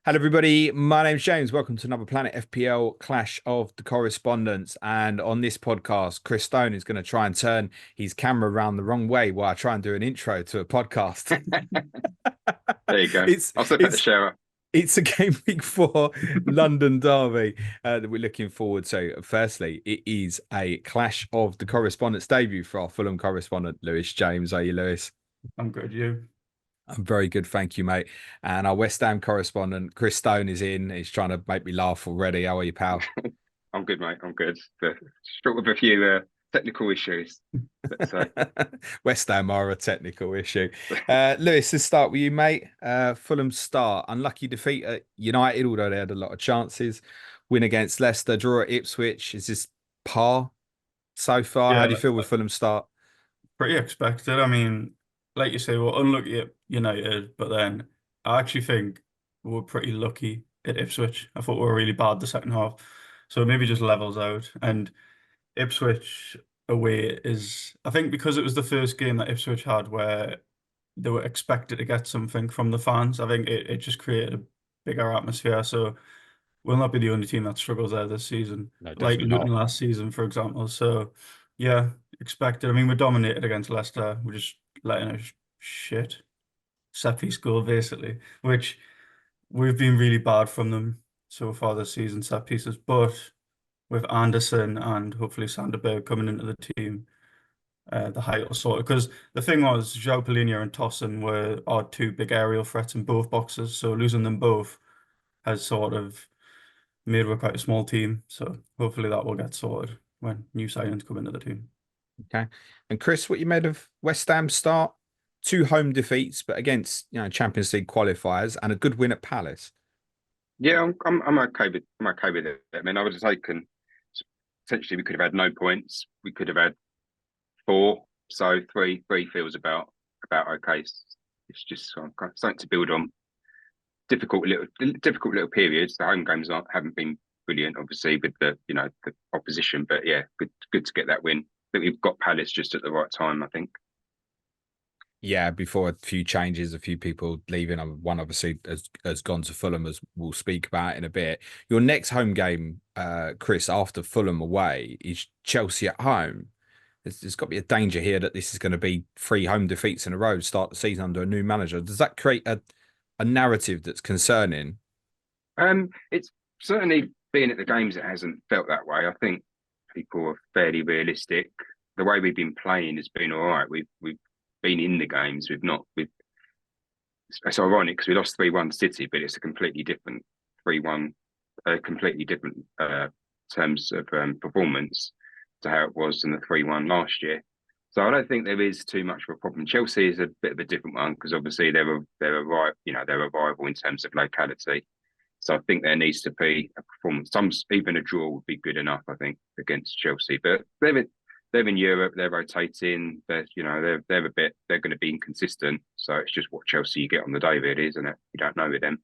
Hello, everybody. My name's James. Welcome to another Planet FPL Clash of the Correspondents. And on this podcast, Chrsi Stone is going to try and turn his camera around the wrong way while I try and do an intro to a podcast. There you go. It's I'll step back to it's shower. it's a game week 4 London derby that we're looking forward to. Firstly, it is a Clash of the Correspondents debut for our Fulham correspondent, Lewis James. Are you, Lewis? I'm good, you. I'm very good, thank you, mate. And our West Ham correspondent, Chrsi Stone, is in. He's trying to make me laugh already. How are you, pal? I'm good, mate. I'm good. But short of a few technical issues, let's say. West Ham are a technical issue. Lewis, let's start with you, mate. Fulham start. Unlucky defeat at United, although they had a lot of chances. Win against Leicester, draw at Ipswich. Is this par so far? How Yeah, do you feel with Fulham start? pretty expected. I mean, like you say, we're unlucky at United, but then I actually think we're pretty lucky at Ipswich. I thought we were really bad the second half. So maybe just levels out. And Ipswich away is, I think because it was the first game that Ipswich had where they were expected to get something from the fans, I think it just created a bigger atmosphere. So we'll not be the only team that struggles there this season, No, like definitely Luton not. last season, for example. So, yeah, expected. I mean, we dominated against Leicester. We're just letting a shit set piece goal, basically, which we've been really bad from them so far this season, set pieces. But with Andersen and hopefully Sander Berge coming into the team, the height will sort of, because the thing was, João Palhinha and Tosin were our two big aerial threats in both boxes. So losing them both has sort of made we're quite a small team, so hopefully that will get sorted when new signings come into the team. Okay. And Chris, what you made of West Ham start? Two home defeats, but against Champions League qualifiers and a good win at Palace. Yeah, I'm okay with it. I mean, I would have taken potentially we could have had no points. We could have had four. So three feels about okay. It's just something to build on. Difficult little periods. The home games haven't been brilliant, obviously, with the opposition. But yeah, good to get that win. I think we've got Palace just at the right time, I think. Yeah, before a few changes, a few people leaving. One obviously has gone to Fulham, as we'll speak about in a bit. Your next home game, Chris, after Fulham away, is Chelsea at home. There's got to be a danger here that this is going to be 3 home defeats in a row to start the season under a new manager. Does that create a narrative that's concerning? It's certainly being at the games. It hasn't felt that way. I think people are fairly realistic. The way we've been playing has been all right. We've been in the games. We've not. It's ironic because we lost 3-1 City, but it's a completely different 3-1, completely different terms of performance to how it was in the 3-1 last year. So I don't think there is too much of a problem. Chelsea is a bit of a different one because obviously they're a rival in terms of locality. So I think there needs to be a performance. Even a draw would be good enough, I think, against Chelsea. But they're in Europe. They're rotating. They're going to be inconsistent. So it's just what Chelsea you get on the day, really, isn't it? You don't know with them.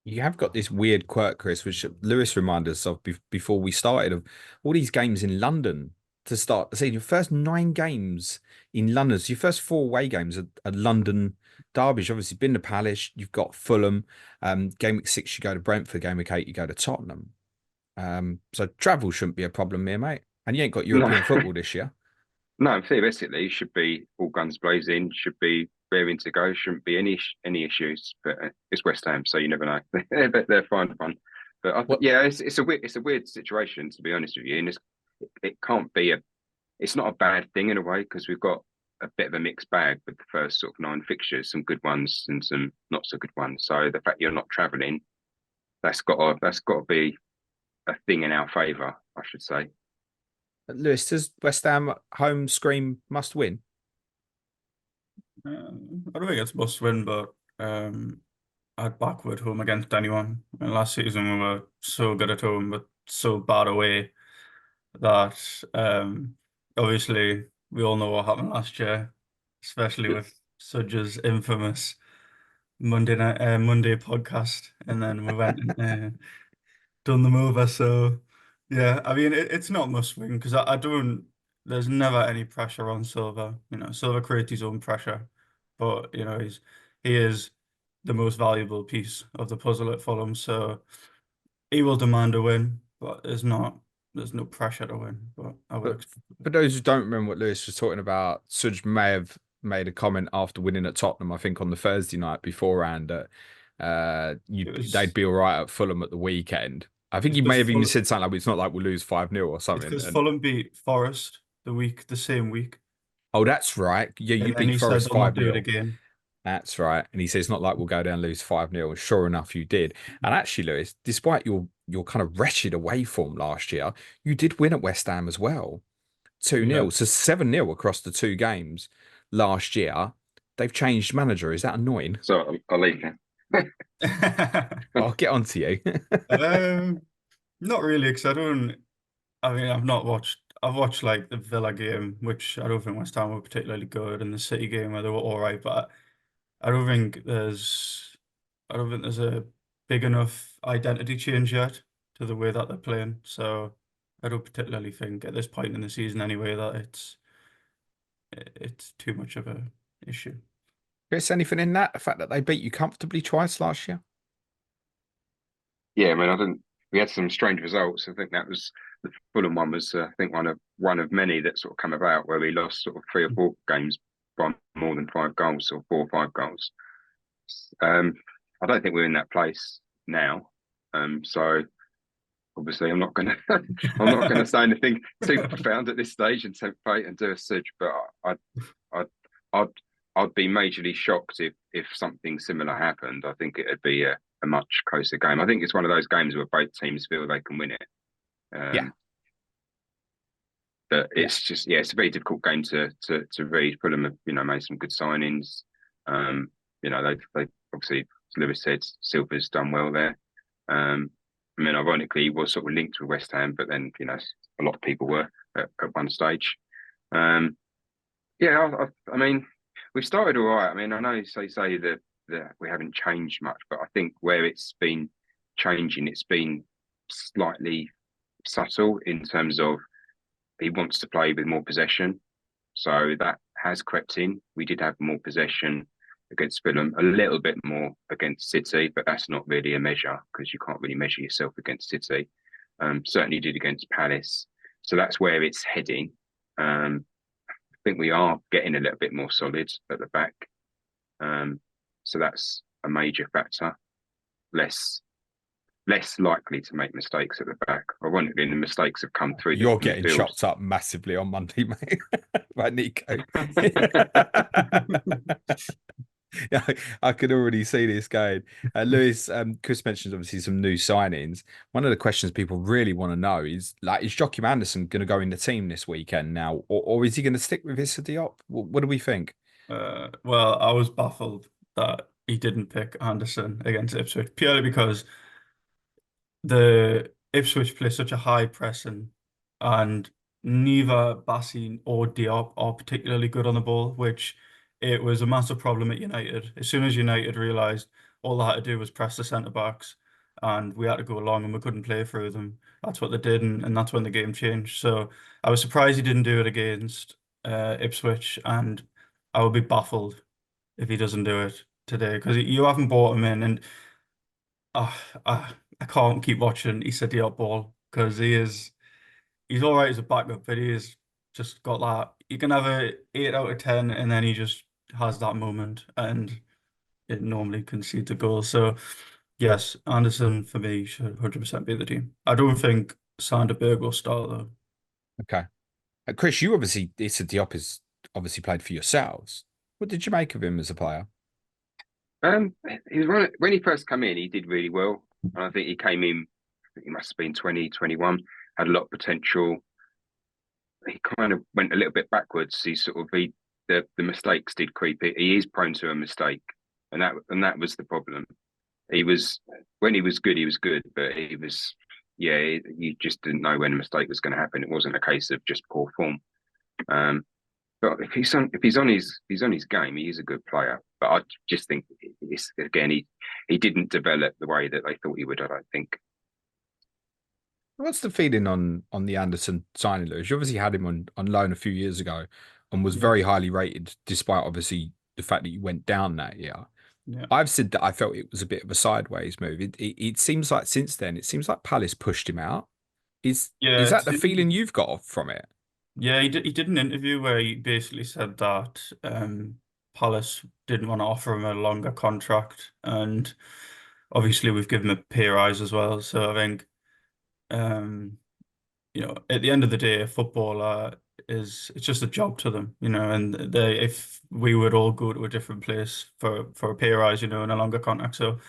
You have got this weird quirk, Chris, which Lewis reminded us of before we started, of all these games in London to start the season. Your first 9 games in London, so your first 4 away games are London derbies. You've obviously been to Palace, you've got Fulham. Game week 6, you go to Brentford. Game week 8, you go to Tottenham. So travel shouldn't be a problem here, mate. And you ain't got No, European football this year. no. Theoretically, should be all guns blazing. Should be raring to go. Shouldn't be any issues. But it's West Ham, so you never know. They're fine fun. But What yeah, it's a weird situation, to be honest with you. And it can't be it's not a bad thing in a way because we've got a bit of a mixed bag with the first sort of 9 fixtures, some good ones and some not so good ones. So the fact you're not travelling, that's got to be a thing in our favour, I should say. Lewis, does West Ham home scream must win? I don't think it's must win, but I'd backward home against anyone. And last season we were so good at home, but so bad away that obviously we all know what happened last year, especially with Sudge's infamous Monday podcast, and then we went and done them over. So yeah, I mean it's not must win because I don't. There's never any pressure on Silva. Silva creates his own pressure, but he is the most valuable piece of the puzzle at Fulham. So he will demand a win, but there's no pressure to win. But I would But expect. for those who don't remember what Lewis was talking about, Suj may have made a comment after winning at Tottenham, I think on the Thursday night beforehand, that they'd be all right at Fulham at the weekend. I think It's he may because have even said something like, "It's not like we'll lose 5-0 or it's something." because And Fulham beat Forest the same week, oh, that's right. Yeah, you and then beat he said Forest they'll not do it 5-0. again. That's right. And he says it's not like we'll go down and lose 5-0. And sure enough, you did. And actually, Lewis, despite your kind of wretched away form last year, you did win at West Ham as well. 2-0. Yeah. So 7-0 across the two games last year. They've changed manager. Is that annoying? So I'll leave you. I'll get on to you. Um, Not really, because I don't. I mean, I've not watched. I've watched like the Villa game, which I don't think West Ham were particularly good, and the City game where they were all right. But I don't think there's. I don't think there's a big enough identity change yet to the way that they're playing. So I don't particularly think at this point in the season, anyway, that it's too much of a issue. Chris, anything in that? The fact that they beat you comfortably twice last year? Yeah, I mean, I didn't. We had some strange results. I think that was the Fulham one was, I think, one of many that sort of come about where we lost sort of 3 or 4 games by more than 5 goals or 4 or 5 goals. I don't think we're in that place now. So obviously, I'm not going to I'm not going to say anything too profound at this stage and tempt fate and do a sidge. But I'd I'd be majorly shocked if something similar happened. I think it'd be a much closer game. I think it's one of those games where both teams feel they can win it. Yeah. But it's just it's a very difficult game to read. Fulham have made some good signings. They've obviously, as Lewis said, Silva's done well there. I mean, ironically, he was sort of linked with West Ham, but then a lot of people were at one stage. I mean, we've started all right. I mean, I know they say that we haven't changed much, but I think where it's been changing, it's been slightly subtle in terms of he wants to play with more possession. So that has crept in. We did have more possession against Fulham, a little bit more against City, but that's not really a measure because you can't really measure yourself against City. Certainly did against Palace. So that's where it's heading. I think we are getting a little bit more solid at the back. So that's a major factor. Less likely to make mistakes at the back. Ironically, the mistakes have come through. You're getting chopped up massively on Monday, mate, by Nico. Yeah, I could already see this going. Lewis, Chris mentioned obviously some new signings. One of the questions people really want to know is Joachim Andersen going to go in the team this weekend now, or is he going to stick with Issa Diop? What do we think? Well, I was baffled that he didn't pick Andersen against Ipswich purely because the Ipswich play such a high pressing, and neither Bassi or Diop are particularly good on the ball, which it was a massive problem at United. As soon as United realised all they had to do was press the centre backs, and we had to go along and we couldn't play through them. That's what they did, and that's when the game changed. So I was surprised he didn't do it against Ipswich, and I would be baffled if he doesn't do it today because you haven't bought him in, and I can't keep watching Issa Diop ball because he's all right as a backup, but he's just got that. You can have a 8 out of 10, and then he just has that moment, and it normally concedes a goal. So yes, Andersen for me should 100% be the team. I don't think Sander Berge will start though. Okay, Chris, you obviously Issa Diop has obviously played for yourselves. What did you make of him as a player? He was when he first came in, he did really well. And I think he came in, I think he must have been 2021, had a lot of potential. He kind of went a little bit backwards. The mistakes did creep in. He is prone to a mistake, and that was the problem. When he was good, but you just didn't know when a mistake was going to happen. It wasn't a case of just poor form. But if he's on his game, he is a good player. But I just think he didn't develop the way that they thought he would. I don't think. What's the feeling on the Andersen signing, Lewis? You obviously had him on loan a few years ago and was very highly rated, despite obviously the fact that you went down that year. Yeah. I've said that I felt it was a bit of a sideways move. It seems like since then, it seems like Palace pushed him out. Is Yeah, that the feeling you've got from it? yeah, he did an interview where he basically said that Palace didn't want to offer him a longer contract, and obviously we've given him a pay rise as well. So I think um, at the end of the day, a footballer it's just a job to them, and they if we would all go to a different place for a pay rise, and a longer contract. So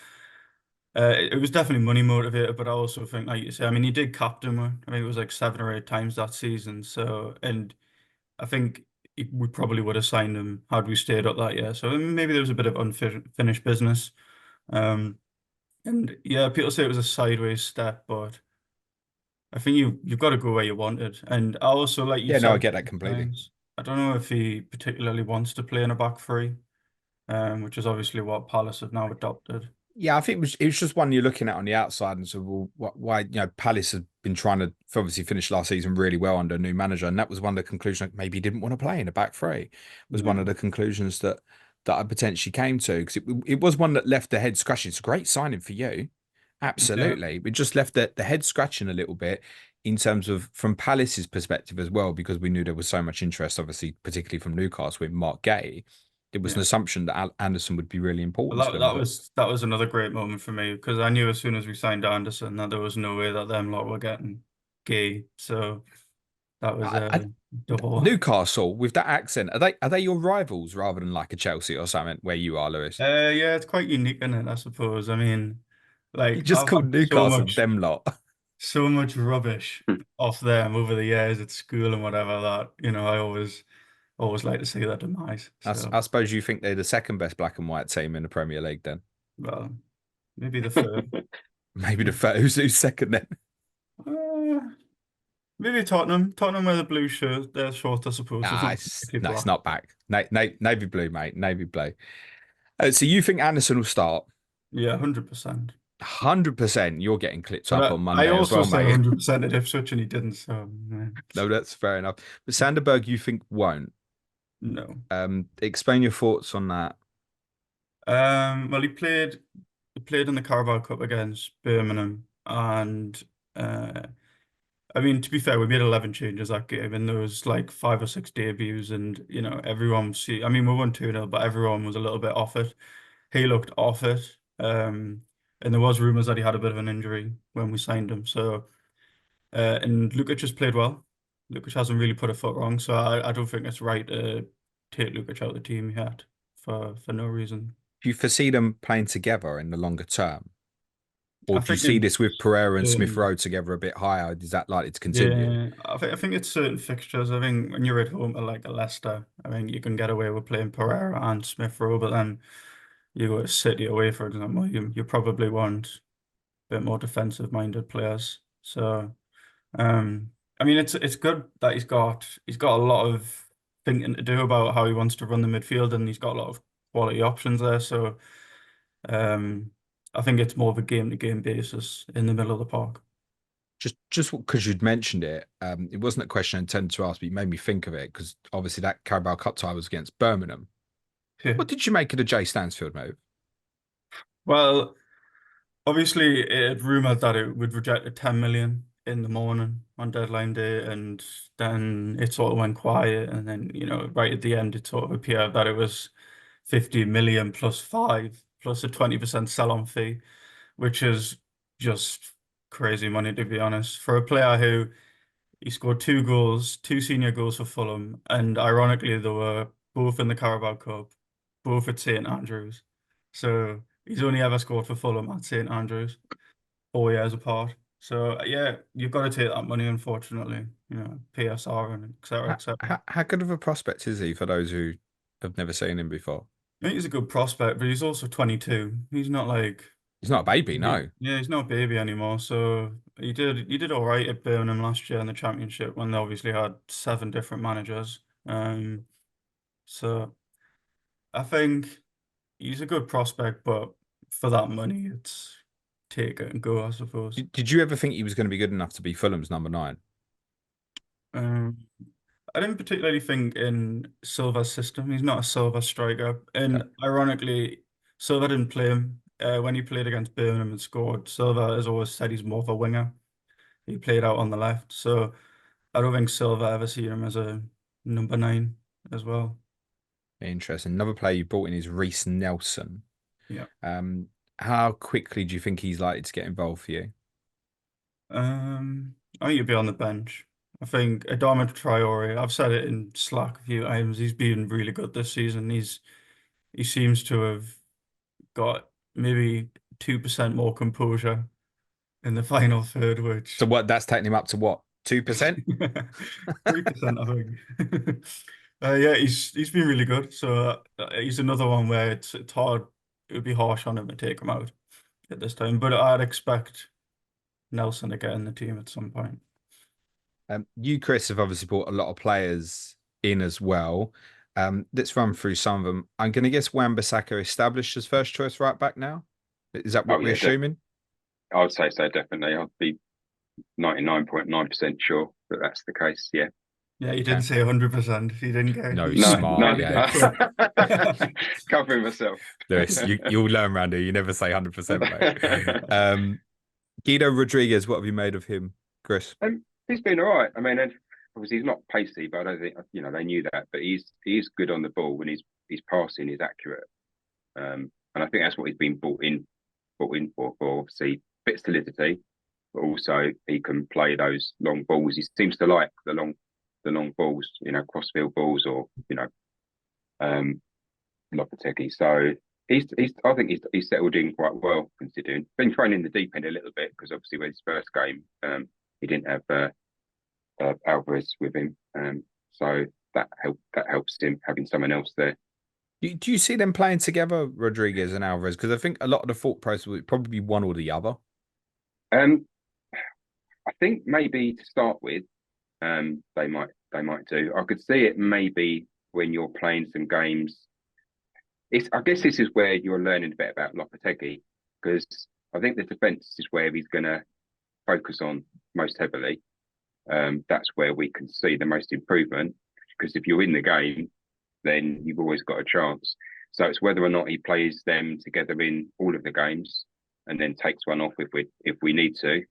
it was definitely money motivated, but I also think, like you say, I mean, he did captain one. I think it was like 7 or 8 times that season. So, and I think we probably would have signed him had we stayed up that year. So maybe there was a bit of unfinished business. Um, and yeah, people say it was a sideways step, but I think you've got to go where you wanted. And I also, like you Yeah, no, I said, get that completely. times, I don't know if he particularly wants to play in a back three, which is obviously what Palace have now adopted. Yeah, I think it was just one you're looking at on the outside and so well, why Palace have been trying to obviously finish last season really well under a new manager, and that was one of the conclusions. Like maybe he didn't want to play in a back three. Was one Yeah, of the conclusions that I potentially came to because it was one that left the head scratching. It's a great signing for you, yeah, absolutely. It just left the head scratching a little bit in terms of from Palace's perspective as well because we knew there was so much interest, obviously, particularly from Newcastle with Mark Gay. It was an yeah. assumption that Anderson would be really Well, important to them, that but. was another great moment for me because I knew as soon as we signed Anderson that there was no way that them lot were getting Gay. So that was I, a double. Newcastle with that accent, are they your rivals rather than like a Chelsea or something where you are, Lewis? Yeah, it's quite unique in it, I suppose. I mean, You like just I've called had Newcastle them lot. so much rubbish off them over the years at school and whatever that I always like to see that demise. I So, suppose you think they're the second best black and white team in the Premier League then. well, maybe the third. Maybe the first, who's second then? Uh, Maybe Tottenham. Tottenham wear the blue shirt. They're short, I suppose. It's Nah, not it's, particularly no, it's black. not back. Navy blue, mate. Navy blue. So you think Anderson will start? Yeah, 100%. 100% you're getting clipped But up on I Monday as also well, said mate. 100% at Ipswich and he didn't, so No, that's fair enough. But Sanderberg, you think won't? no. Explain your thoughts on that. Well, he played in the Carabao Cup against Birmingham, and I mean, to be fair, we made 11 changes that game, and there was like 5 or 6 debuts, and everyone see. I mean, we won 2-0, but everyone was a little bit off it. He looked off it, and there was rumours that he had a bit of an injury when we signed him. So, and Lukic just played well. Lukic hasn't really put a foot wrong, so I don't think it's right to take Lukic out of the team yet for no reason. Do you foresee them playing together in the longer term? Or I do you think see in this with Pereira and certain Smith-Rowe together a bit higher? Is that likely to continue? Yeah, I think it's certain fixtures. I think when you're at home to like a Leicester, I think you can get away with playing Pereira and Smith-Rowe, but then you go to City away, for example, you probably want a bit more defensive minded players. So I mean it's good that he's got a lot of thinking to do about how he wants to run the midfield and he's got a lot of quality options there. So um I think it's more of a game to game basis in the middle of the park. Just because you'd mentioned it, it wasn't a question I intended to ask, but you made me think of it because obviously that Carabao Cup tie was against Birmingham. Yeah. What did you make of the Jay Stansfield move? Well, obviously, it had rumored that it would reject a 10 million in the morning on deadline day, and then it sort of went quiet. And then, right at the end, it sort of appeared that it was 50 million plus five, plus a 20% sell-on fee, which is just crazy money, to be honest. For a player who he scored 2 goals, 2 senior goals for Fulham, and ironically, they were both in the Carabao Cup, both at St Andrews. So he's only ever scored for Fulham at St Andrews, 4 years apart. So yeah, you've got to take that money, unfortunately. PSR and et cetera, et cetera. How good of a prospect is he for those who have never seen him before? I think he's a good prospect, but he's also 22. He's not like He's not a baby, no. yeah, he's not a baby anymore. So he did all right at Birmingham last year in the championship when they obviously had 7 different managers. So I think he's a good prospect, but for that money, it's take it and go, I suppose. Did you ever think he was going to be good enough to be Fulham's number nine? Um, I didn't particularly think in Silva's system. He's not a Silva striker, Uh, and ironically, Silva didn't play him when he played against Birmingham and scored. Silva has always said he's more of a winger. He played out on the left, so I don't think Silva ever see him as a number 9 as well. Interesting. Another player you brought in is Reiss Nelson. Yeah. How quickly do you think he's likely to get involved for you? I think he'll be on the bench. I think Adama Traore, I've said it in Slack a few times, he's been really good this season. He seems to have got maybe 2% more composure in the final third, which So what? That's taking him up to what? 2%? 3%, I think. Yeah, he's been really good. So he's another one where it's hard. It would be harsh on him to take him out at this time, but I'd expect Nelson to get in the team at some point. You, Chris, have obviously brought a lot of players in as well. Let's run through some of them. I'm going to guess Wan-Bissaka established as first choice right back now. Is that what we're assuming? I would say so, definitely. I'd be 99.9% sure that that's the case. Yeah. Yeah, he didn't say 100%. He didn't get. No, he- smart. he Yeah. Covering myself. Lewis, you'll learn around here. You never say 100%, mate. Guido Rodriguez, what have you made of him, Chris? He's been all right. I mean, obviously he's not pacey, but I don't think they knew that. But he's good on the ball when his passing is accurate, and I think that's what he's been brought in for. Obviously, a bit of solidity, but also he can play those long balls. He seems to like the long balls, crossfield balls, or Lopetegui. So I think he's settled in quite well, considering been thrown in the deep end a little bit because obviously with his first game, he didn't have Alvarez with him, so that helps him having someone else there. Do you see them playing together, Rodriguez and Alvarez? Because I think a lot of the thought process would probably be one or the other. I think maybe to start with, they might do. I could see it maybe when you're playing some games. I guess this is where you're learning a bit about Lopetegui, because I think the defence is where he's going to focus on most heavily. That's where we can see the most improvement, because if you're in the game, then you've always got a chance. So it's whether or not he plays them together in all of the games and then takes one off if we need to,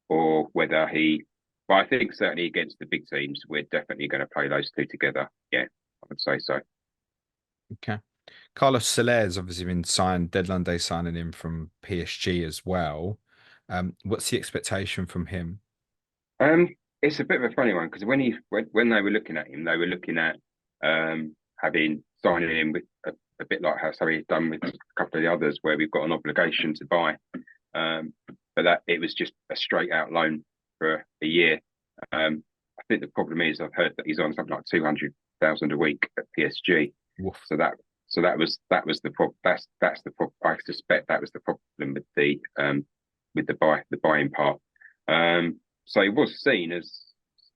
or whether but I think certainly against the big teams, we're definitely going to play those two together. Yeah, I would say so. Okay. Carlos Soler's obviously been signed, deadline day signing him from PSG as well. What's the expectation from him? It's a bit of a funny one, because when they were looking at him, they were looking at signing him with a bit like how Surrey's done with a couple of the others, where we've got an obligation to buy. But that it was just a straight out loan for a year. I think the problem is I've heard that he's on something like 200,000 a week at PSG. Woof. So that was the problem. That's the problem. I suspect that was the problem with the buying part. So he was seen as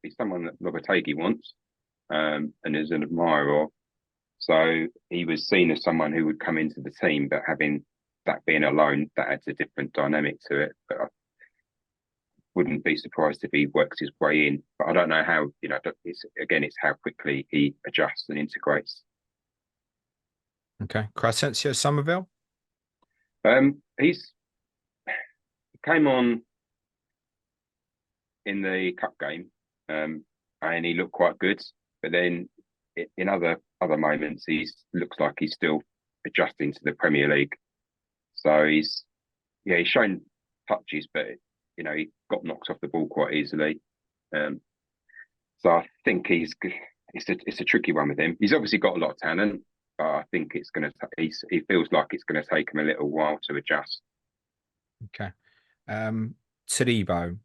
he's someone that Lopetegui wants, and is an admirer of. So he was seen as someone who would come into the team, but having that being a loan, that adds a different dynamic to it. But I wouldn't be surprised if he works his way in. But I don't know how. It's how quickly he adjusts and integrates. Okay, Crysensio Summerville. He came on in the cup game, and he looked quite good. But then in other moments, he looks like he's still adjusting to the Premier League. So he's shown touches, but he got knocked off the ball quite easily. So I think it's a tricky one with him. He's obviously got a lot of talent, but I think he feels like it's going to take him a little while to adjust. Okay. Todibo,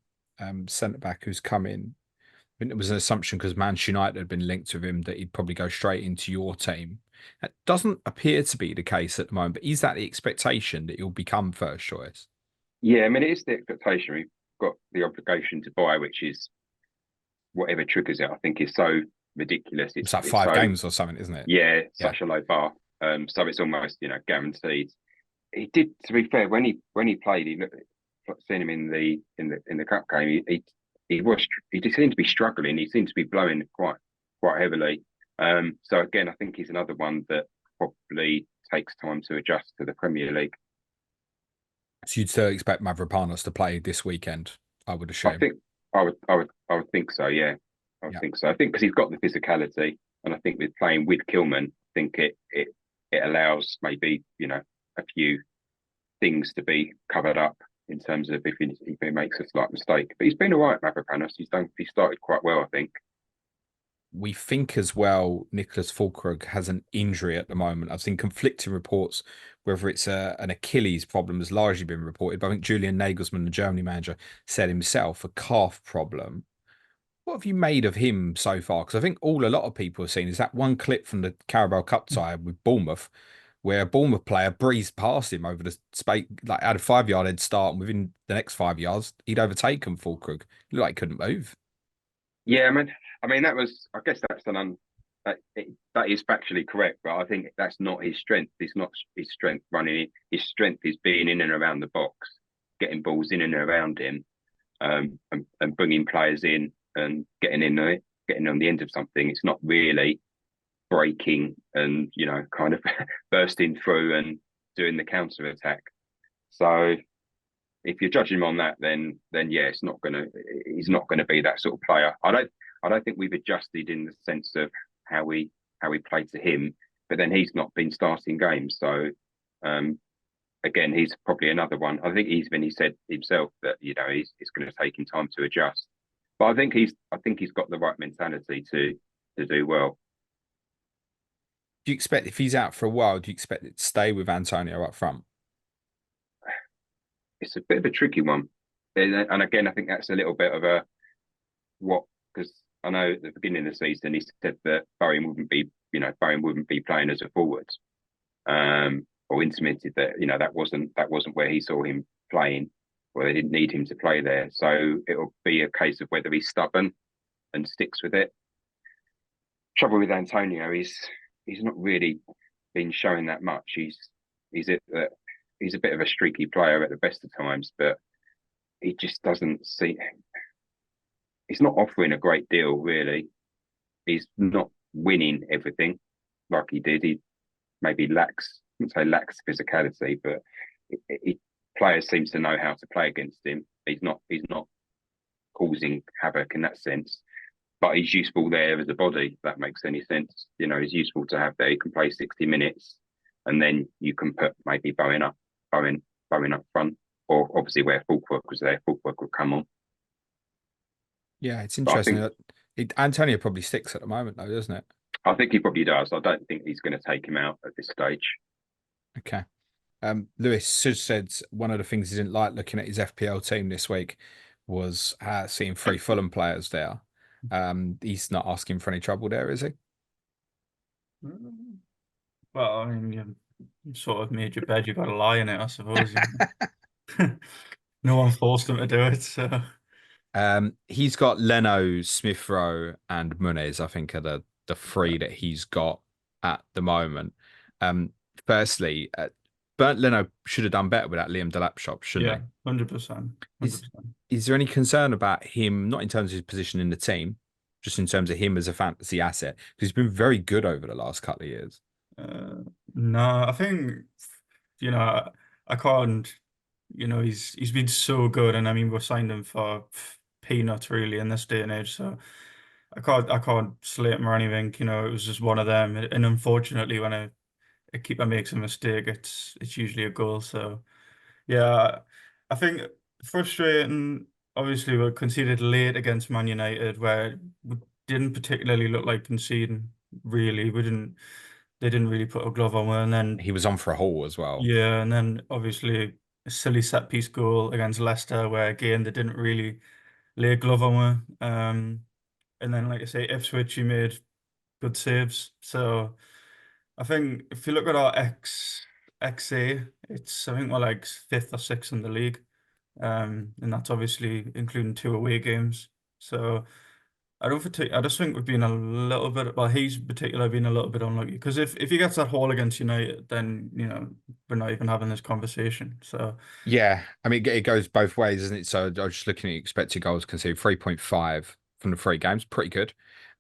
centre back who's come in. I think it was an assumption because Manchester United had been linked with him that he'd probably go straight into your team. That doesn't appear to be the case at the moment, but is that the expectation that he'll become first choice? Yeah, I mean, it is the expectation. We've got the obligation to buy, which is whatever triggers it, I think is so ridiculous. It's like 5 games or something, isn't it? Yeah, such a low bar. So it's almost, guaranteed. He did, to be fair, when he played, he looked, seeing him in the cup game, he just seemed to be struggling. He seemed to be blowing quite heavily. So again, I think he's another one that probably takes time to adjust to the Premier League. So you'd still expect Mavropanos to play this weekend, I would assume. I think I would think so. Yeah, I would Yeah. think so. I think because he's got the physicality, and I think with playing with Kilman, I think it allows maybe a few things to be covered up in terms of if he makes a slight mistake. But he's been all right, Mavropanos. He started quite well, I think. We think as well Nicklas Fullkrug has an injury at the moment. I've seen conflicting reports whether it's an Achilles problem has largely been reported, but I think Julian Nagelsmann, the Germany manager, said himself a calf problem. What have you made of him so far? Because I think a lot of people have seen is that one clip from the Carabao Cup tie with Bournemouth, where a Bournemouth player breezed past him over the space, like had a 5 yard head start, and within the next 5 yards, he'd overtaken Fullkrug. He looked like he couldn't move. Yeah, I mean that was. I guess that's that is factually correct, but I think that's not his strength. It's not his strength running. His strength is being in and around the box, getting balls in and around him, and bringing players in and getting on the end of something. It's not really breaking and kind of bursting through and doing the counter attack. So if you're judging him on that, then yeah, he's not gonna be that sort of player. I don't think we've adjusted in the sense of how we play to him, but then he's not been starting games. So again, he's probably another one. I think he said himself that it's going to take him time to adjust. But I think he's got the right mentality to do well. Do you expect if he's out for a while, do you expect it to stay with Antonio up front? It's a bit of a tricky one, and again, I think that's a little bit of because I know at the beginning of the season he said that Bowen wouldn't be playing as a forward, or intimated that that wasn't where he saw him playing, or they didn't need him to play there. So it'll be a case of whether he's stubborn and sticks with it. Trouble with Antonio is he's not really been showing that much. He's a bit of a streaky player at the best of times, but he just doesn't see. He's not offering a great deal, really. He's not winning everything like he did. He maybe lacks, I wouldn't say lacks physicality, but players seem to know how to play against him. He's not causing havoc in that sense, but he's useful there as a body. If that makes any sense. He's useful to have there. He can play 60 minutes, and then you can put maybe Bowen up front, or obviously where Fullkrug was there, Fullkrug would come on. Yeah, it's interesting. Antonio probably sticks at the moment, though, doesn't it? I think he probably does. I don't think he's going to take him out at this stage. Okay. Lewis just said one of the things he didn't like looking at his FPL team this week was seeing 3 Fulham players there. He's not asking for any trouble there, is he? Well, I mean, you sort of made your bed, you've got to lie in it, I suppose. No one forced him to do it, so. He's got Leno, Smith-Rowe, and Muniz, I think, are the 3 that he's got at the moment. Firstly, Bernd Leno should have done better with that Liam Delap shot, shouldn't he? 100%. Is there any concern about him, not in terms of his position in the team, just in terms of him as a fantasy asset? Because he's been very good over the last couple of years. No, I think, I can't, he's been so good. And I mean, we signed him for peanuts really in this day and age. So I can't slate him or anything. It was just one of them. And unfortunately, when a keeper makes a mistake, it's usually a goal. So yeah, I think frustrating. Obviously, we conceded late against Man United, where we didn't particularly look like conceding. Really, they didn't really put a glove on. And then he was on for a haul as well. Yeah, and then obviously a silly set piece goal against Leicester, where again they didn't really lay a glove on her. And then, like I say, Ipswich, he made good saves. So I think if you look at our XA, I think we're like 5th or 6th in the league. And that's obviously including 2 away games. So I just think we've been a little bit. Well, he's particularly been a little bit unlucky because if he gets that haul against United, then we're not even having this conversation. So yeah, I mean it goes both ways, isn't it? So I was just looking at expected goals conceded 3.5 from the 3 games, pretty good.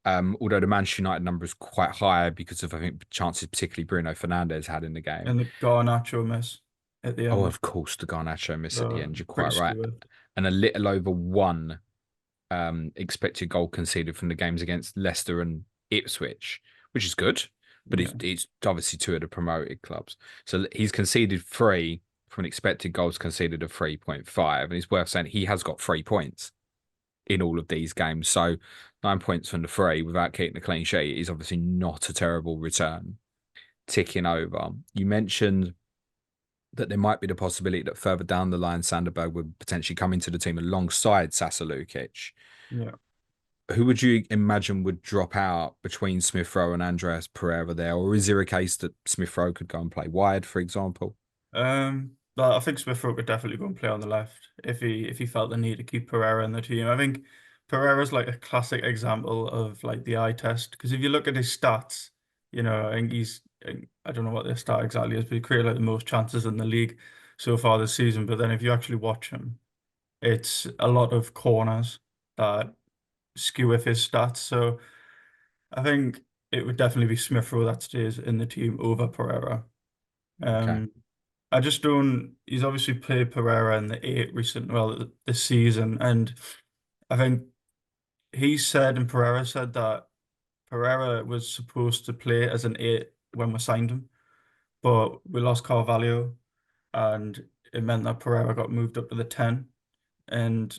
Although the Manchester United number is quite high because of, I think, chances particularly Bruno Fernandes had in the game. And the Garnacho miss at the Oh, end. of course, the Garnacho miss at the So end. You're pretty quite right. stupid. And a little over one expected goal conceded from the games against Leicester and Ipswich, which is good, but Yeah. it's obviously two of the promoted clubs. So he's conceded 3 from an expected goals conceded of 3.5, and it's worth saying he has got 3 points in all of these games. So 9 points from the 3 without keeping a clean sheet is obviously not a terrible return. Ticking over, you mentioned that there might be the possibility that further down the line, Sanderberg would potentially come into the team alongside Sasa Lukic. Yeah. Who would you imagine would drop out between Smith-Rowe and Andreas Pereira there? Or is there a case that Smith-Rowe could go and play wide, for example? But I think Smith-Rowe could definitely go and play on the left if he felt the need to keep Pereira in the team. I think Pereira's like a classic example of like the eye test, because if you look at his stats, I think I don't know what their stat exactly is, but he created like the most chances in the league so far this season. But then if you actually watch him, it's a lot of corners that skew with his stats. So I think it would definitely be Smith-Rowe that stays in the team over Pereira. Okay. I just don't. He's obviously played Pereira in the this season, and I think he said and Pereira said that Pereira was supposed to play as an 8 when we signed him, but we lost Carvalho, and it meant that Pereira got moved up to the 10, and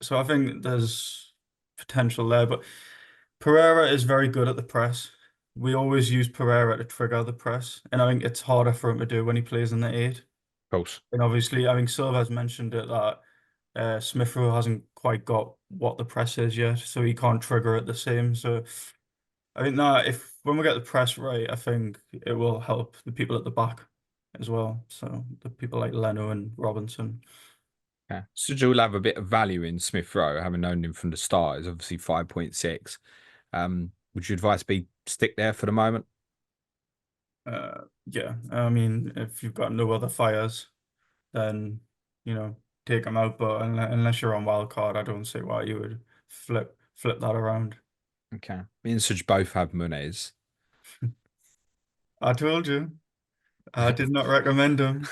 so I think there's potential there, but Pereira is very good at the press. We always use Pereira to trigger the press, and I think it's harder for him to do when he plays in the 8. Of course. And obviously, I think Silva's mentioned it that Smith-Rowe hasn't quite got what the press is yet, so he can't trigger it the same. So I think that if when we get the press right, I think it will help the people at the back as well. So the people like Leno and Robinson. Yeah. So you'll have a bit of value in Smith-Rowe, having known him from the start. Is obviously 5.6. Would your advice be stick there for the moment? Yeah, I mean, if you've got no other fires, then take them out. But unless you're on wild card, I don't see why you would flip that around. Okay. Me and Suj both have Muniz. I told you, I did not recommend him.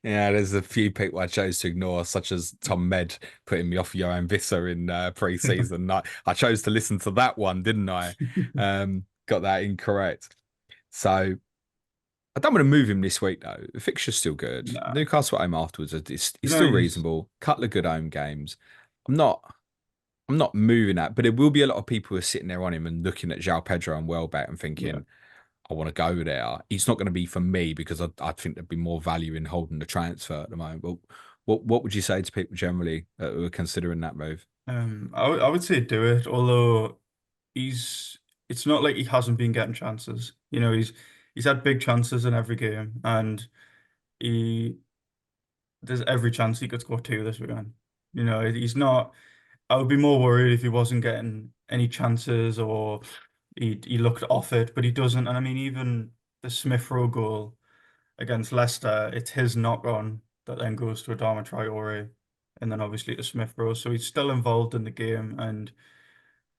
Yeah, there's a few people I chose to ignore, such as Tom Med putting me off Wan-Bissaka in pre-season. I chose to listen to that one, didn't I? Got that incorrect. So I don't want to move him this week though. The fixture's still good. Nah, Newcastle at home afterwards it's you know still he's reasonable. Couple of good home games. I'm not moving that, but there will be a lot of people who are sitting there on him and looking at João Pedro and Welbeck and yeah. thinking, I want to go there. It's not going to be for me because I think there'd be more value in holding the transfer at the moment. But what would you say to people generally who are considering that move? I would say do it, although it's not like he hasn't been getting chances. He's had big chances in every game, and he there's every chance he could score 2 this weekend. He's not. I would be more worried if he wasn't getting any chances or he looked off it, but he doesn't. And I mean, even the Smith-Rowe goal against Leicester, it's his knock on that then goes to Adama Traore, and then obviously to Smith-Rowe. So he's still involved in the game, and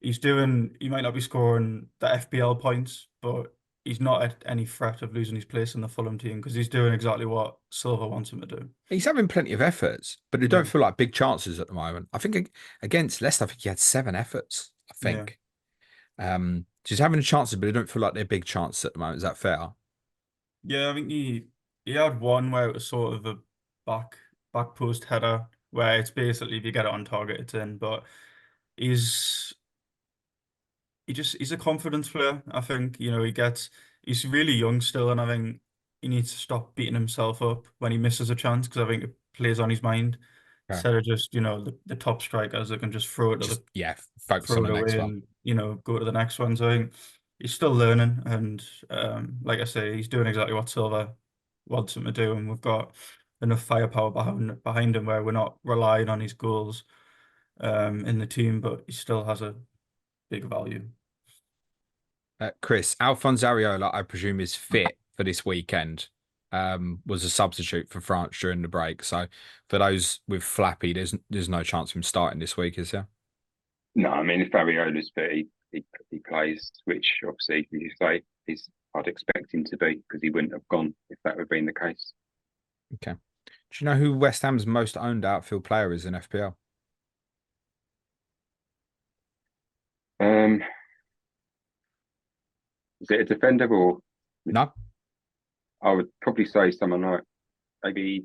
he might not be scoring the FPL points, but he's not at any threat of losing his place in the Fulham team because he's doing exactly what Silva wants him to do. He's having plenty of efforts, but they Yeah, don't feel like big chances at the moment. I think against Leicester, I think he had 7 efforts. I yeah, think. She's having a chances, but they don't feel like they're big chances at the moment. Is that fair? yeah. I think he had one where it was sort of a back back post header where it's basically if you get it on target, it's in. But he's he's a confidence player. I think he's really young still, and I think he needs to stop beating himself up when he misses a chance because I think it plays on his mind Okay. instead of just the top strikers that can just Just yeah, focus on throw the it next away one. and go to the next one. So I think he's still learning, and like I say, he's doing exactly what Silva wants him to do, and we've got enough firepower behind him where we're not relying on his goals in the team, but he still has a big value. Chris, Alphonse Areola, I presume, is fit for this weekend. Was a substitute for France during the break. So for those with Flappy, there's no chance of him starting this week, is there? No, I mean, if Fariola's fit, he plays, which obviously, as you say, I'd expect him to be because he wouldn't have gone if that would have been the case. Okay. Do you know who West Ham's most owned outfield player is in FPL? Um, is it a defender or No, I would probably say someone like maybe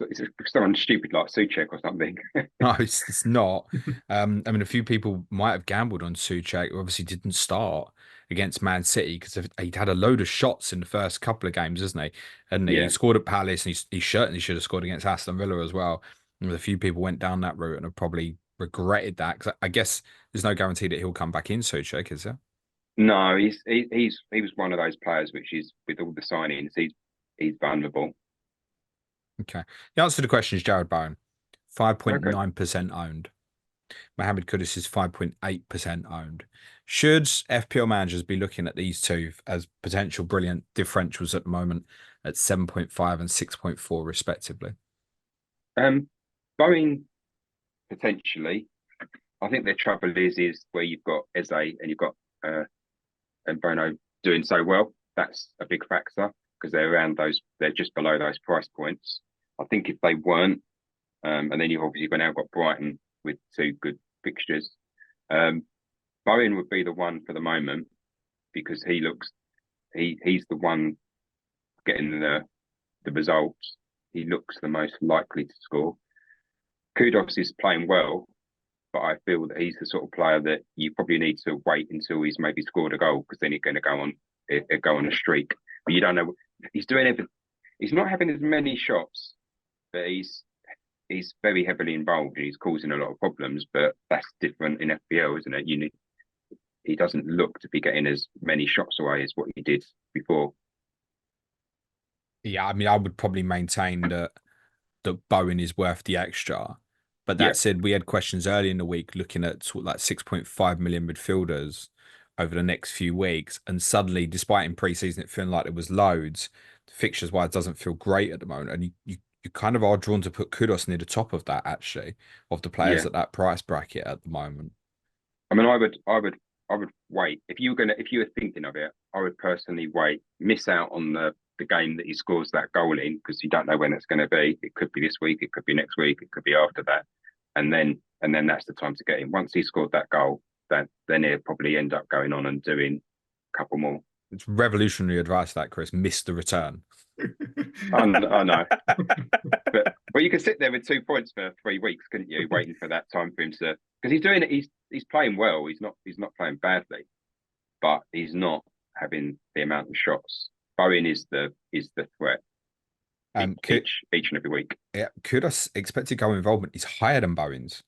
it's someone stupid like Suchek or something. no, it's not. I mean, a few people might have gambled on Souček, who obviously didn't start against Man City because he'd had a load of shots in the first couple of games, hasn't he? And he Yeah. scored at Palace, and he certainly should have scored against Aston Villa as well. And a few people went down that route and have probably regretted that because I guess there's no guarantee that he'll come back in Souček, is there? No, he was one of those players which is with all the signings, he's vulnerable. Okay. The answer to the question is Jarrod Bowen, Okay. 5.9% owned. Mohamed Kudus is 5.8% owned. Should FPL managers be looking at these two as potential brilliant differentials at the moment at 7.5 and 6.4 respectively? Boeing potentially. I think the trouble is where you've got Eze and you've got and Bono doing so well. That's a big factor because they're just below those price points. I think if they weren't, and then you've obviously now got Brighton with two good fixtures. Bowen would be the one for the moment because he's the one getting the results. He looks the most likely to score. Kudos is playing well, but I feel that he's the sort of player that you probably need to wait until he's maybe scored a goal because then he's going to go on a streak. But you don't know. He's doing everything. He's not having as many shots, but he's very heavily involved and he's causing a lot of problems. But that's different in FPL, isn't it? He doesn't look to be getting as many shots away as what he did before. Yeah, I mean, I would probably maintain that Bowen is worth the extra. But Yeah, that said, we had questions early in the week looking at sort of like 6.5 million midfielders over the next few weeks. And suddenly, despite in pre-season it feeling like there was loads, fixtures wise doesn't feel great at the moment. And you kind of are drawn to put Kudos near the top of that actually, of the players yeah. at that price bracket at the moment. I mean, I would wait if you were thinking of it. I would personally wait, miss out on the game that he scores that goal in because you don't know when it's going to be. It could be this week, it could be next week, it could be after that, and then that's the time to get him. Once he scored that goal, then he'll probably end up going on and doing a couple more. It's revolutionary advice that Chris missed the return. I know, but well, you could sit there with 2 points for 3 weeks, couldn't you? Waiting for that time for him to because he's doing it. He's playing well. He's not playing badly, but he's not having the amount of shots. Bowen is the threat each and every week. Yeah, Kudos expected goal involvement is higher than Bowen's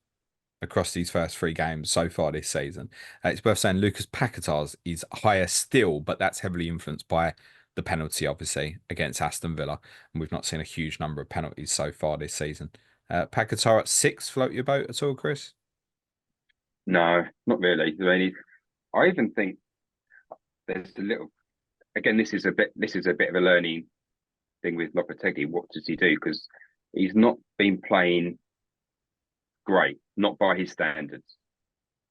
across these first 3 games so far this season. It's worth saying Lucas Paquetá's is higher still, but that's heavily influenced by the penalty, obviously, against Aston Villa. And we've not seen a huge number of penalties so far this season. Paquetá at 6, float your boat at all, Chris? No, not really. I even think there's a little. Again, this is a bit of a learning thing with Lopetegui. What does he do? Because he's not been playing great, not by his standards.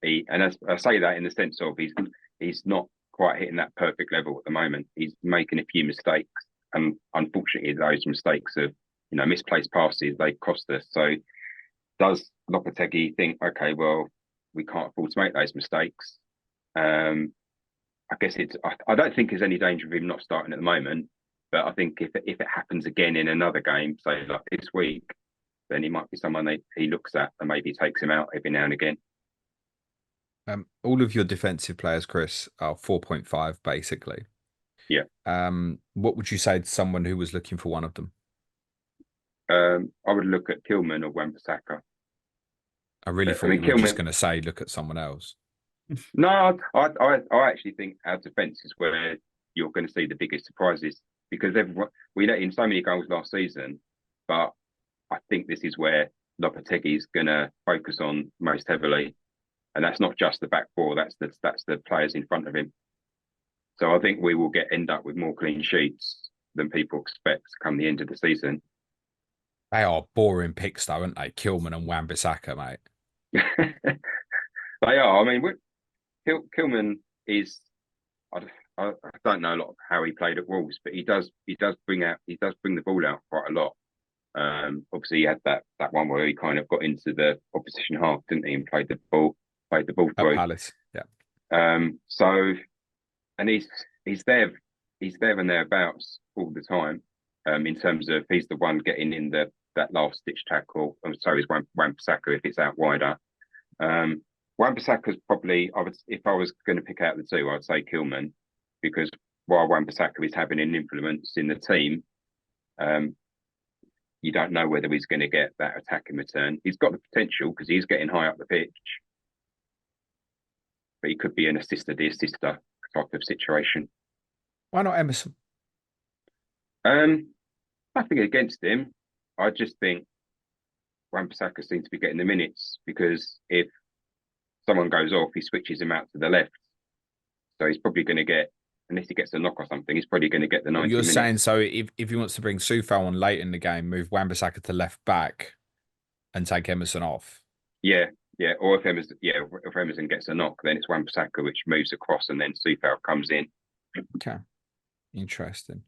And as I say that in the sense of he's not quite hitting that perfect level at the moment. He's making a few mistakes, and unfortunately, those mistakes of misplaced passes they cost us. So, does Lopetegui think, okay, well, we can't afford to make those mistakes? I guess I don't think there's any danger of him not starting at the moment, but I think if it happens again in another game, say like this week, then he might be someone that he looks at and maybe takes him out every now and again. All of your defensive players, Chris, are 4.5 basically. Yeah. What would you say to someone who was looking for one of them? I would look at Kilman or Wan-Bissaka. I really thought you were just going to say look at someone else. No, I actually think our defence is where you're going to see the biggest surprises because we let in so many goals last season, but I think this is where Lopetegui is going to focus on most heavily, and that's not just the back four; that's the players in front of him. So I think we will end up with more clean sheets than people expect come the end of the season. They are boring picks, though, aren't they? Kilman and Wan-Bissaka, mate. They are. I mean, Kilman is. I, I don't know a lot of how he played at Wolves, but he does bring the ball out quite a lot. Obviously, he had that one where he kind of got into the opposition half, didn't he, and played the ball through. Palace, yeah. So, and he's there and thereabouts all the time. In terms of he's the one getting in that last stitch tackle. So is Wan-Bissaka if it's out wider. Wan-Bissaka's probably, if I was going to pick out the two, I'd say Kilman, because while Wan-Bissaka is having an influence in the team, you don't know whether he's going to get that attacking return. He's got the potential because he's getting high up the pitch, but he could be an assister type of situation. Why not Emerson? Nothing against him. I just think Wan-Bissaka seems to be getting the minutes because if someone goes off, he switches him out to the left. So he's probably going to get, unless he gets a knock or something, he's probably going to get the 90 minutes. You're saying, so if he wants to bring Soufal on late in the game, move Wan-Bissaka to left back and take Emerson off? Yeah. Or if Emerson gets a knock, then it's Wan-Bissaka which moves across and then Soufal comes in. Okay. Interesting.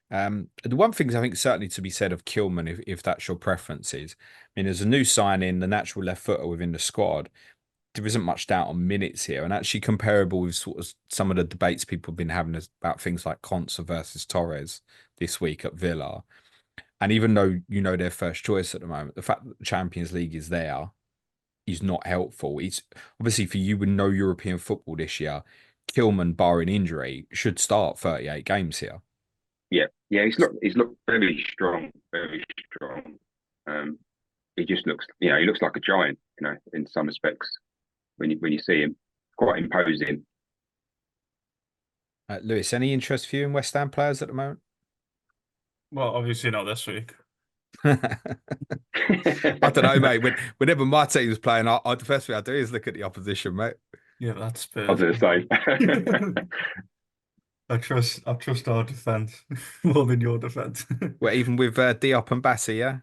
The one thing I think certainly to be said of Kilman, if that's your preference, is, I mean, there's a new signing, the natural left footer within the squad. There isn't much doubt on minutes here, and actually comparable with sort of some of the debates people have been having about things like Konsa versus Torres this week at Villa. And even though their first choice at the moment, the fact that the Champions League is there is not helpful. It's obviously for you with no European football this year, Kilman, barring injury, should start 38 games here. Yeah, he's looked very strong. He just looks, he looks like a giant, in some respects. When you see him, quite imposing. Lewis, any interest for you in West Ham players at the moment? Well, obviously not this week. I don't know, mate. Whenever my team's playing, the first thing I do is look at the opposition, mate. Yeah, that's Spurs. I'll do the same. I trust our defence more than your defence. Well, even with Diop and Bassi, yeah?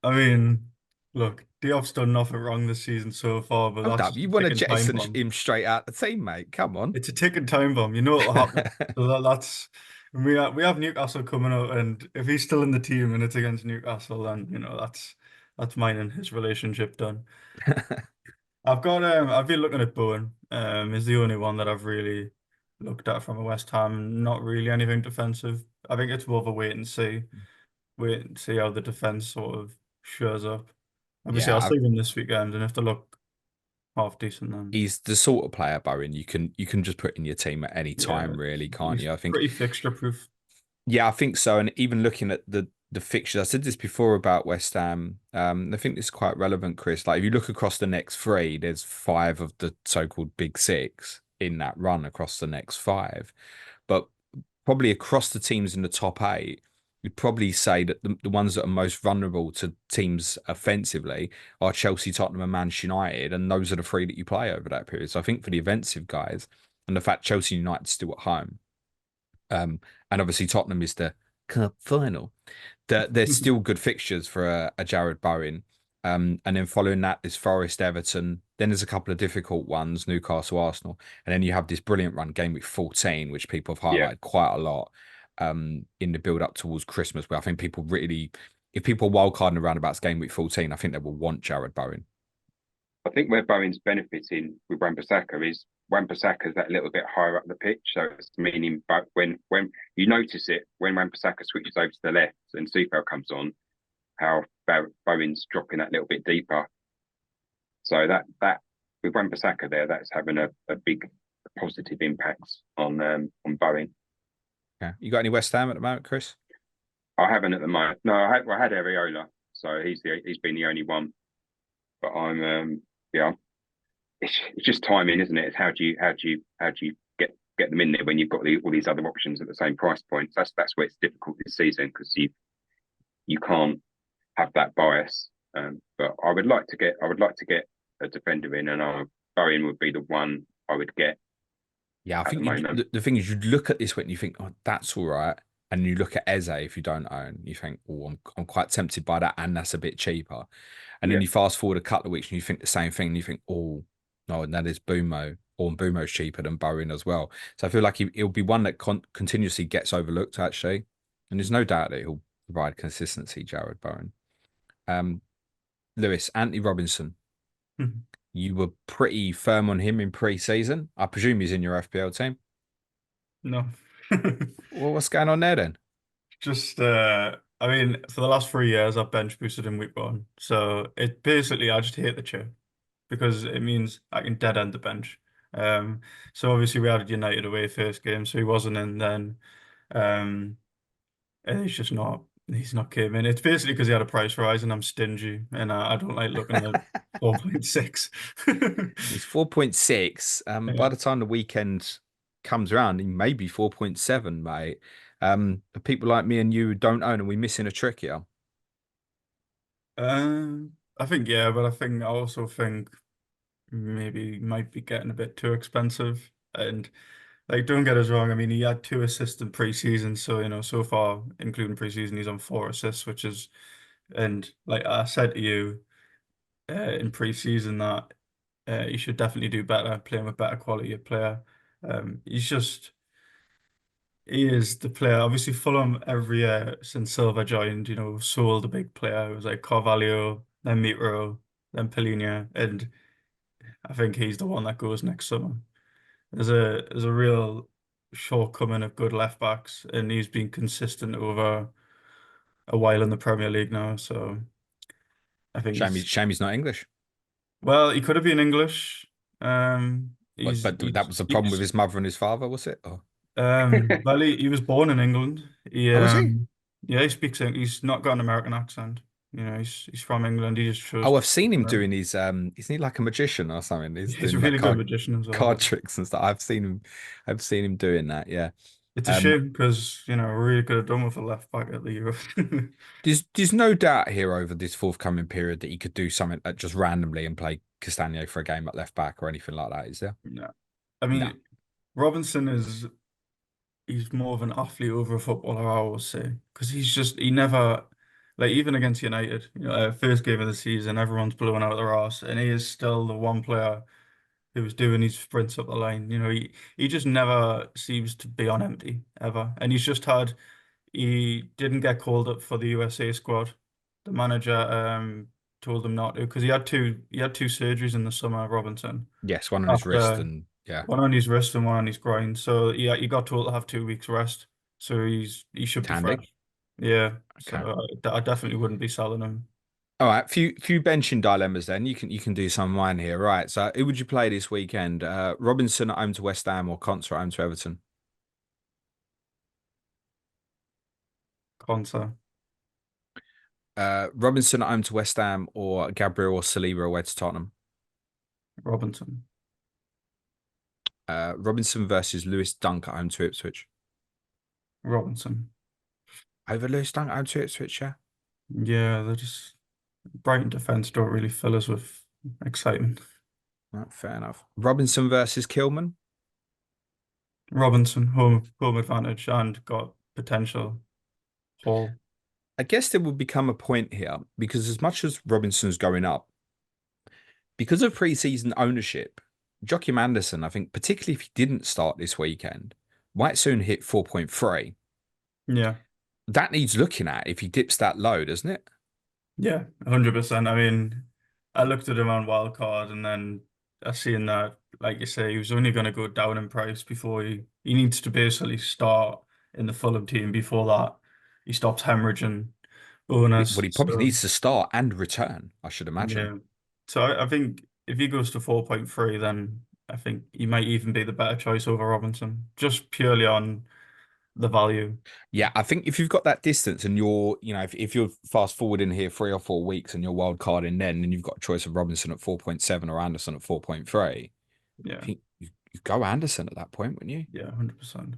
I mean, look, Diop's done nothing wrong this season so far, but that's You want to jettison him straight out the team, mate. Come on. It's a ticking time bomb. You know what will happen. So that's we have Newcastle coming up, and if he's still in the team and it's against Newcastle, then that's mine and his relationship done. I've been looking at Bowen. Is the only one that I've really looked at from a West Ham. Not really anything defensive. I think it's more of a wait and see how the defense sort of shows up. Obviously, I'll see him this weekend, and if they look half decent, then he's the sort of player, Bowen, you can just put in your team at any time, really, can't you? I think pretty fixture proof. Yeah, I think so. And even looking at the fixtures, I said this before about West Ham. I think this is quite relevant, Chris. Like if you look across the next three, there's 5 of the so-called big 6 in that run across the next 5. But probably across the teams in the top 8, you'd probably say that the ones that are most vulnerable to teams offensively are Chelsea, Tottenham, and Manchester United, and those are the 3 that you play over that period. So I think for the offensive guys, and the fact Chelsea United's still at home, and obviously Tottenham is the cup final, that there's still good fixtures for a Jarrod Bowen. And then following that is Forest, Everton. Then there's a couple of difficult ones, Newcastle, Arsenal, and then you have this brilliant run, game week 14, which people have highlighted quite a lot. In the build up towards Christmas, where I think people really, if people are wildcarding around about game week 14, I think they will want Jarrod Bowen. I think where Bowen's benefiting with Wan-Bissaka is Wan-Bissaka's that little bit higher up the pitch, so it's meaning, but when you notice it, when Wan-Bissaka switches over to the left and Soufal comes on, how Bowen's dropping that little bit deeper. So that with Wan-Bissaka there, that's having a big positive impact on Bowen. Yeah, you got any West Ham at the moment, Chris? I haven't at the moment. No, I had Areola, so he's been the only one. But I'm it's just timing, isn't it? It's how do you get them in there when you've got all these other options at the same price point. That's where it's difficult this season because you can't have that bias. But I would like to get a defender in, and Bowen would be the one I would get. Yeah, I think the thing is, you look at this when you think, oh, that's all right. and you look at Eze, if you don't own, you think, oh, I'm quite tempted by that, and that's a bit cheaper. And then Yeah. you fast forward a couple of weeks and you think the same thing, and you think, oh, no, and that is Bumo, or Bumo's cheaper than Bowen as well. So I feel like he'll be one that continuously gets overlooked, actually. And there's no doubt that he'll provide consistency, Jarrod Bowen. Um, Lewis, Antonee Robinson, you were pretty firm on him in pre-season. I presume he's in your FPL team. No. Well, what's going on there then? Just I mean, for the last 3 years I've bench boosted in week 1. So it basically I just hate the chip because it means I can dead end the bench. So obviously we had United away first game, so he wasn't in then. Um and he's not came in. It's basically because he had a price rise and I'm stingy and I don't like looking at 4.6. He's 4.6. Yeah. By the time the weekend comes around, he may be 4.7, mate. People like me and you who don't own, and we missing a trick here. I think yeah, but I also think maybe he might be getting a bit too expensive. And like, don't get us wrong. I mean, he had 2 assists in preseason, so so far, including preseason, he's on 4 assists, which is, and like I said to you in preseason that he should definitely do better, playing with better quality of player. He's just he is the player. Obviously, Fulham every year since Silva joined, sold a big player. It was like Carvalho, then Smith-Rowe, then Palhinha, and I think he's the one that goes next summer. There's a real shortcoming of good left backs, and he's been consistent over a while in the Premier League now. So I think Shame he's not English. well, he could have been English. But that was the He problem with was his mother and his father, was it? Oh, well, he was born in England. oh, was he? Yeah, he speaks. He's not got an American accent. He's from England. He just chose Oh, to I've speak seen him American. doing his isn't he like a magician or something? He's He's a doing like really good magician as well. card tricks and stuff. I've seen him doing that, yeah. It's a Um, shame because really could have done with a left back at the Euro. there's no doubt here over this forthcoming period that he could do something just randomly and play Castagno for a game at left back or anything like that, is there? No, I No. mean Robinson he's more of an athlete over a footballer, I always say, because he never like even against United, first game of the season, everyone's blowing out their arse, and he is still the one player who was doing his sprints up the line. He just never seems to be on empty ever, and he didn't get called up for the USA squad. The manager told him not to because he had two surgeries in the summer, Robinson, Yes, one on his wrist after and yeah, one on his wrist and one on his groin. So yeah, he got told to have 2 weeks rest. So he should be handy. fresh. Yeah. So Okay. I definitely wouldn't be selling him. All right, few benching dilemmas then. You can do some of mine here. Right. So who would you play this weekend? Robinson at home to West Ham or Conser at home to Everton? Conte. Robinson at home to West Ham or Gabriel or Saliba away to Tottenham? Robinson. Robinson versus Lewis Dunk at home to Ipswich. Robinson. Over Lewis Dunk at home to Ipswich, yeah. Yeah, they're just Brighton defense don't really fill us with excitement. Right, fair enough. Robinson versus Kilman. Robinson, home advantage and got potential. Hall. I guess there will become a point here because as much as Robinson's going up, because of preseason ownership, Joachim Andersen, I think, particularly if he didn't start this weekend, might soon hit 4.3. Yeah. That needs looking at if he dips that low, doesn't it? Yeah, 100%. I mean, I looked at him on wildcard and then I seen that, like you say, he was only going to go down in price before he needs to basically start in the Fulham team before that. He stops hemorrhaging Well, bonus. he probably So, needs to start and return, I should imagine. yeah. So I think if he goes to 4.3, then I think he might even be the better choice over Robinson, just purely on the value. Yeah, I think if you've got that distance and if you're fast forwarding here 3 or 4 weeks and you're wild carding then you've got a choice of Robinson at 4.7 or Anderson at 4.3, I Yeah. think you go Anderson at that point, wouldn't you? Yeah, 100%.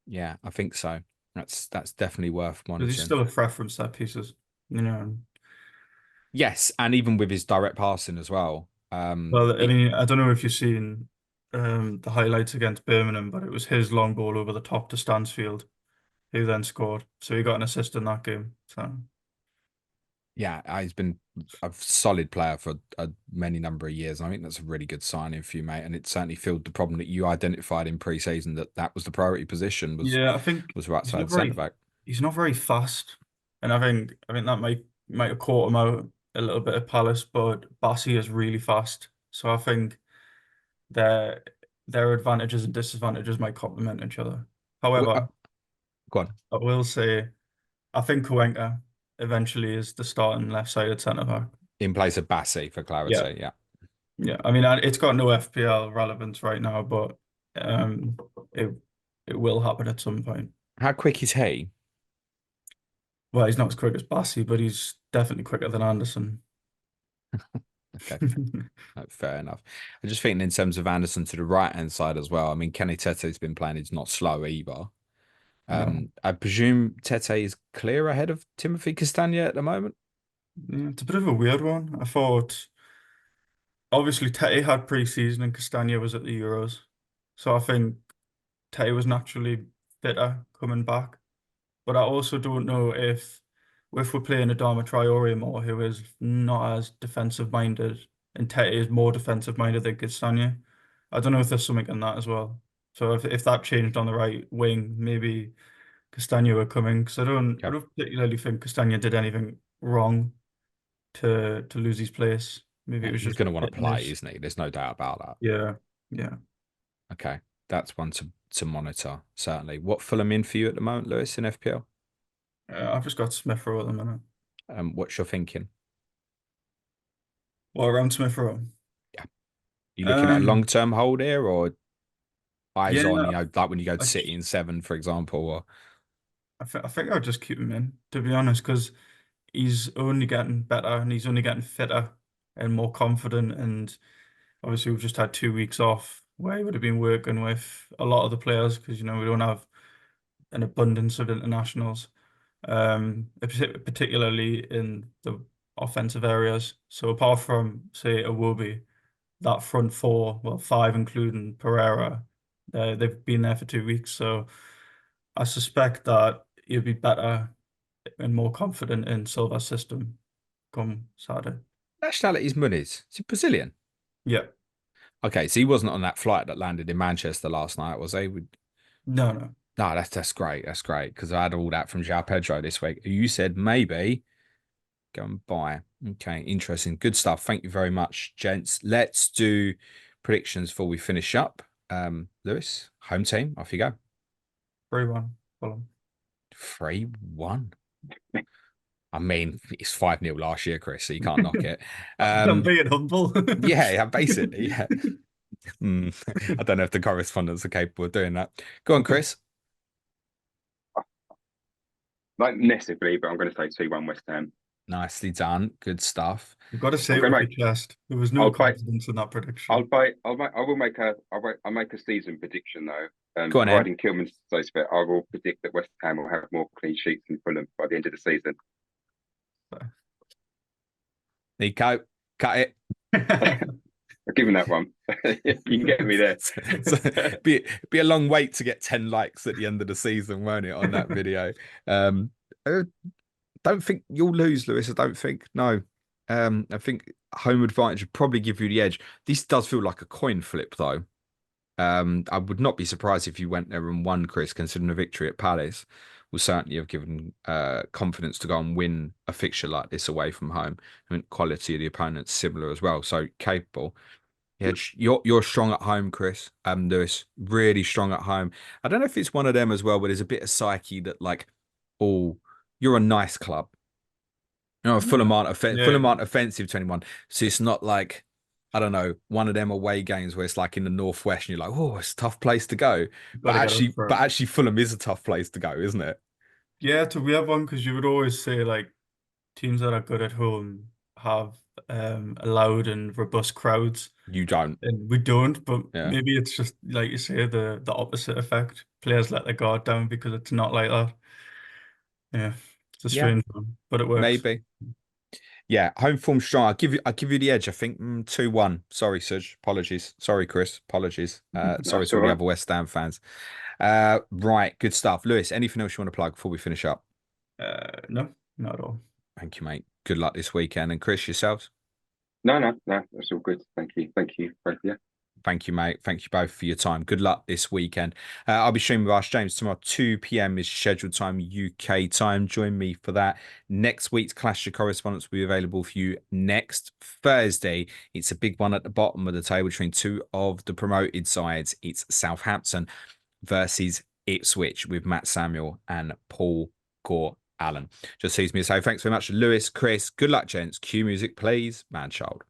Yeah, I think so. That's definitely worth Because he's monitoring. still a threat from set pieces, you know. Yes, and even with his direct passing as well. Well, I mean, I don't know if you've seen the highlights against Birmingham, but it was his long ball over the top to Stansfield. who then scored. So he got an assist in that game. So Yeah, he's been a solid player for a many number of years. I think that's a really good signing for you, mate. And it certainly filled the problem that you identified in pre-season, that was the priority position, yeah, I think was right he's not side centre very back. he's not very fast, and I think that might have caught him out a little bit at Palace, but Bassey is really fast. So I think their their advantages and disadvantages might complement each other. Well, However, go on. I will say I think Cuenca eventually is the starting left-sided centre back. In place of Bassi, for Yeah, clarity. Yeah. yeah. I mean, it's got no FPL relevance right now, but um, it it will happen at some point. How quick is he? Well, he's not as quick as Bassey, but he's definitely quicker than Anderson. Okay. Fair enough. I'm just thinking in terms of Anderson to the right-hand side as well. I mean, Kenny Tete's been playing. He's not slow either. No. I presume Tete is clear ahead of Timothy Castagna at the moment. Yeah, it's a bit of a weird one. I thought obviously Tete had pre-season and Castagna was at the Euros. So I think Tete was naturally fitter coming back. But I also don't know if we're playing Adama Traore more, who is not as defensive minded, and Tete is more defensive minded than Castagna. I don't know if there's something in that as well. So if that changed on the right wing, maybe Castagna were coming, because I Okay. don't particularly think Castagna did anything wrong to lose his place. Maybe it was He's just going to want to play, fitness. isn't he? There's no doubt about that. Yeah, yeah. Okay. That's one to monitor, certainly. What Fulham in for you at the moment, Lewis, in FPL? I've just got Smith-Rowe at the minute. What's your thinking? Well, around Smith-Rowe. Yeah. You looking at a Um, long-term hold here, or eyes yeah, on, like when you go to I, City in 7, for example, or I think I'll just keep him in, to be honest, because he's only getting better and he's only getting fitter and more confident. And obviously, we've just had 2 weeks off where he would have been working with a lot of the players because, we don't have an abundance of internationals, particularly in the offensive areas. So apart from, say, Iwobi, that front four, well, five including Pereira, they've been there for 2 weeks. So I suspect that he'll be better and more confident in Silva's system come Saturday. nationality is Muniz. Is he Brazilian? Yeah. Okay, so he wasn't on that flight that landed in Manchester last night, was he? No, no. No, that's great. That's great because I had all that from João Pedro this week. You said maybe go and buy. Okay, interesting. Good stuff. Thank you very much, gents. Let's do predictions before we finish up. Lewis, home team, off you go. 3-1. Fulham. 3-1. I mean, it's 5-0 last year, Chris, so you can't knock it. I'm being humble. Yeah, basically, yeah. I don't know if the correspondents are capable of doing that. Go on, Chris. Like massively, but I'm going to say 2-1 West Ham. Nicely done. Good stuff. You've got to say I'm it going with to your make. chest. There was no I'll fight. confidence in that I'll prediction. fight. I will make a. I'll make a season prediction though. Go on, Ed. Providing Kilman stays fit, I will predict that West Ham will have more clean sheets than Fulham by the end of the season. Nico, cut it. I'll give him that one. You can get me there. So, be a long wait to get 10 likes at the end of the season, won't it, on that video? I don't think you'll lose, Lewis. I don't think. No. I think home advantage would probably give you the edge. This does feel like a coin flip, though. I would not be surprised if you went there and won, Chris, considering a victory at Palace will certainly have given confidence to go and win a fixture like this away from home. I mean, quality of the opponent's similar as well, so capable. Yeah, you're strong at home, Chris. Lewis, really strong at home. I don't know if it's one of them as well, but there's a bit of psyche that like, oh, you're a nice club. Fulham Yeah, aren't offensive to anyone. So it's not like, I don't know, one of them away games where it's like in the northwest and you're like, oh, it's a tough place to go. you've got to get up for But it. actually Fulham is a tough place to go, isn't it? Yeah, it's a weird one because you would always say like teams that are good at home have loud and robust crowds, You don't. and we don't. But Yeah. maybe it's just like you say, the opposite effect. Players let their guard down because it's not like that. Yeah, it's a Yeah, strange one, but it works. maybe. Yeah, home form strong. I'll give you the edge. I think 2-1. Sorry, Suj. Apologies. Sorry, Chris. Apologies. Sorry That's to all all the right. other West Ham fans. Right, good stuff. Lewis, anything else you want to plug before we finish up? No, not at all. Thank you, mate. Good luck this weekend. And Chris, yourselves? No, that's all good. Thank you, both of you. Thank you, mate. Thank you both for your time. Good luck this weekend. I'll be streaming with Ask James tomorrow. 2 p.m. is scheduled time, UK time. Join me for that. Next week's Clash of Correspondence will be available for you next Thursday. It's a big one at the bottom of the table between two of the promoted sides. It's Southampton versus Ipswich with Matt Samuel and Paul Gore Allen. Just sees me to say thanks very much to Lewis, Chris. Good luck, gents. Cue music, please. Man child.